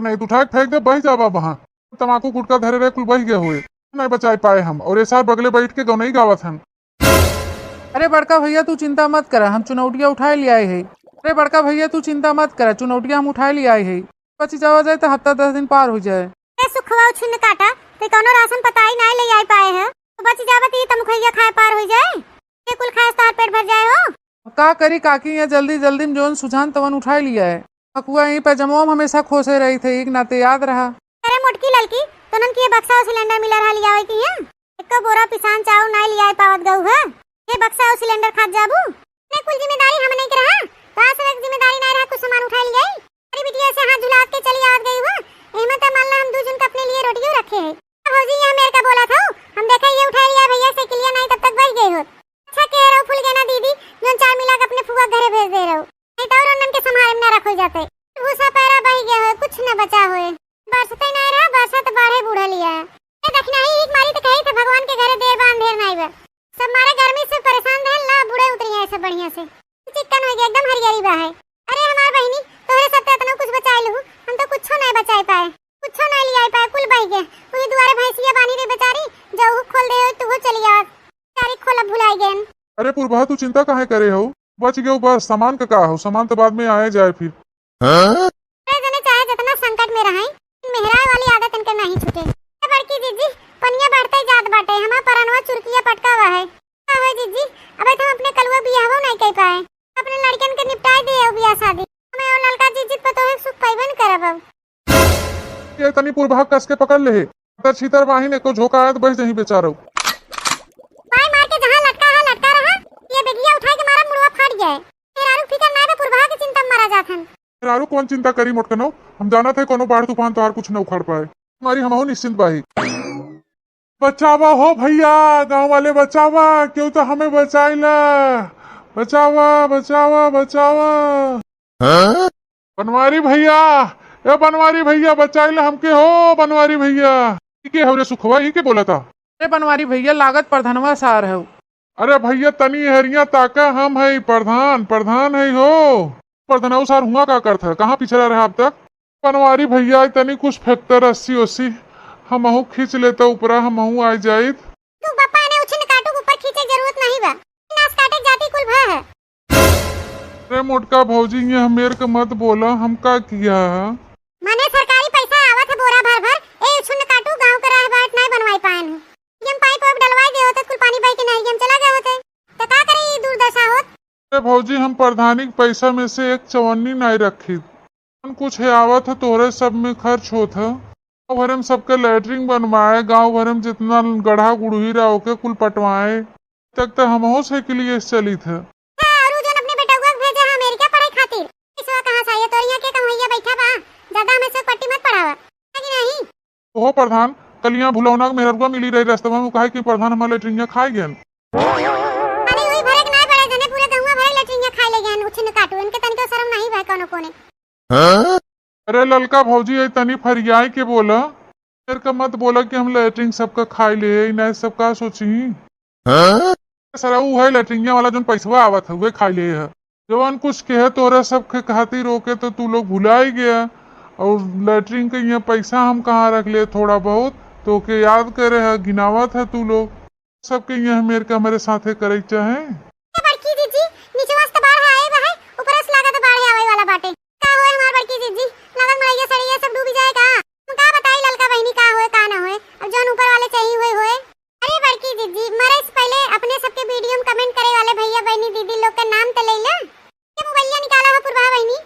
नहीं तो उठा फेंक दे बही जावा वहाँ तमाकू गुटका धरे रहे कुल बही गए हुए नहीं बचा पाए हम और ऐसा बगले बैठ के गौनई गावत हम। अरे बड़का भैया तू चिंता मत करा, हम चुनौतिया उठाए ले आए है। अरे बड़का भैया तू चिंता मत करा, चुनौतिया हम उठाए ले आए है। बची जावा जाए तो हफ्ता 10 दिन पार हो जाए। सुखवा छिन काटा ते कोनो राशन पताई नहीं ले आई पाए है तो बच जावत ई तमखैया खाए पार हो जाए के कुल खाए तार पेट भर जाए हो। का करी काकी यहाँ जल्दी जल्दी में जोन सुझान तवन उठाए लिया है। अकुआ यहीं पैजामा हमेशा खोसे रही थे, एक नाते याद रहा। अरे मोटकी लड़की तनन की बक्सा सिलेंडर मिलर हा लिया की है एक बोरा पिसान चाउ नहीं लिया पावत गऊ है ये बक्सा और सिलेंडर खाद जाबू ने कुल जिम्मेदारी हम नहीं करहा का सब जिम्मेदारी नहीं रहा कुछ सामान उठा लिया अरे बिटिया से हाथ झुला के चली आ गई हुआ। एमे तो मान ला हम दू जन का अपने लिए रोटियो रखे है। भौजी यहाँ मेरे का बोला था हम देखा ये उठा लिया भैया से के लिए नहीं तब तक बच गई हो। अच्छा कह रहा फूल गया ना दीदी जो चाय मिला के अपने फुआ घरे भेज दे रहा हूँ। नहीं तो और उनन के संभाल में ना रखो जाते। भूसा पैरा बह गया है कुछ न बचा होए। बरसते नहीं रहा बरसात बाढ़े बूढ़ा लिया है। देखना ही एक मारी तो कही थे भगवान के घरे देर बांध देर नहीं बा। सब मारे गर्मी से परेशान रहे ला बूढ़े उतरी है सब बढ़िया से। चिकन हो गया एकदम हरियाली बा है। अरे हमार बहनी तोहरे सब इतना कुछ बचा लू हम तो कुछ नहीं बचा पाए कुछ नहीं लिया पाए कुल बह गए। वही दुआरे भैंसिया बानी रे बेचारी जाऊ खोल दे तू चली आ सारी खोला भुलाई गए। अरे पुरभा तू चिंता काहे करे हो बच गए बस सामान का हो सामान तो बाद में आए जाए फिर। अरे जने चाहे जितना संकट में रहे मेहराय वाली आदत इनके नहीं छूटे। बड़की जीजी पनिया बढ़ते जात बाटे हमार परनवा चुरकिया पटका हुआ है। का है जीजी अब हम अपने कलुआ बियाहो नहीं कर पाए अपने लड़कन के निपटाई दिए बियाह शादी हमें और लड़का जीजी पे तो सुख पाइबे न करब। अब ये तनी पुरभा कस के पकड़ ले छीतर बाही ने को झोंका आया तो बच नहीं बेचारा। पाई मार के जहां लटका रहा ये बेगिया उठा के मारा मुड़वा फाट गया। फिर आरु फिकर ना बे पुरभा के चिंता में मारा जाथन। रारू कौन चिंता करी मोटकनो हम जाना थे कोनो बाढ़ तूफान तो कुछ न उखड़ पाए हमारी हम निश्चिंत बाही। बचावा हो भैया गांव वाले बचावा क्यों तो हमें बचाइला बचावा बचावा बचावा। बनवारी भैया ए बनवारी भैया बचाइला हमके हो बनवारी भैया के हो रे सुखवा ही के बोला था। अरे बनवारी भैया लागत प्रधानवा सार है। अरे भैया तनी हरिया ताका हम है प्रधान है हो प्रधान सार हुआ का करता कहाँ पिछड़ा रहा अब तक। बनवारी भैया तनी कुछ फैक्टर 80 हमहू खींच लेता ऊपरा हमहू आ जाए। तू बप्पा ने उछन काटू ऊपर खींचे जरूरत नहीं बा नास काटे जाती कुल भा है। अरे मोटका भौजी ये हमेर के मत बोला हम का किया माने सरकारी पैसा आवत है बोरा भर भर ए उछन काटू गांव का राह बाट नहीं बनवाई पाएन हम पाइप अब डलवाई दे होते कुल पानी बह के नहीं हम चला गए होते तो का करे ये दुर्दशा होत। अरे भौजी हम प्रधानिक पैसा में से एक चवन्नी नहीं रखी कुछ है आवत है तोहरे सब में खर्च होत है गाँव भर में सबके लैटरिन बनवाए गाँव भर में जितना गढ़ा गुड़ही रहा होके कुल पटवाए तक तो हम से के लिए चली थे। और जो अपने बेटा को भेजे है अमेरिका पढ़ाई खातिर इसवा कहां से आया तोरिया के कमैया बैठा बा ज्यादा हमें से पट्टी मत पढ़ावा कि नहीं। ओहो प्रधान कलियां भुलौना मेहर को मिली रही रास्ते में कहा कि प्रधान हमारे लैटरिन खाई गए। अरे वही भरे के नहीं पड़े जने पूरे गांव भरे लैटरिन खा ले गए उछन काटू इनके तनिको शर्म नहीं बा कोनो कोने। अरे ललका भौजी ये तनी फरियाई के बोला मेरे का मत बोला कि हम लैटरिन सबका खाई ले नहीं सबका सोची सर वो है लैटरिन वाला जो पैसा आवत है वे खाई ले है जवान कुछ कहे तोरा सब के खातिर रोके तो तू लोग भुला ही गया और लैटरिन के यहाँ पैसा हम कहाँ रख ले थोड़ा बहुत तो के याद करे है गिनावत है तू लोग सबके यहाँ मेरे का हमारे साथे करे चाहे। बड़की जीजी नीचे वास्ते बाढ़ आए बा है ऊपर से लागत बाढ़ आवे वाला बाटे का होए हमार बड़की जीजी लागत मड़ैया सड़िया सब डूब जाए का हम का बताई ललका बहनी का होए का ना होए अब जोन ऊपर वाले चाहिए होए होए। अरे बड़की जीजी मरे से पहले अपने सबके वीडियो में कमेंट करे वाले भैया बहनी दीदी लोग का नाम तो ले ला ये मोबाइल निकाला हो पुरवा बहनी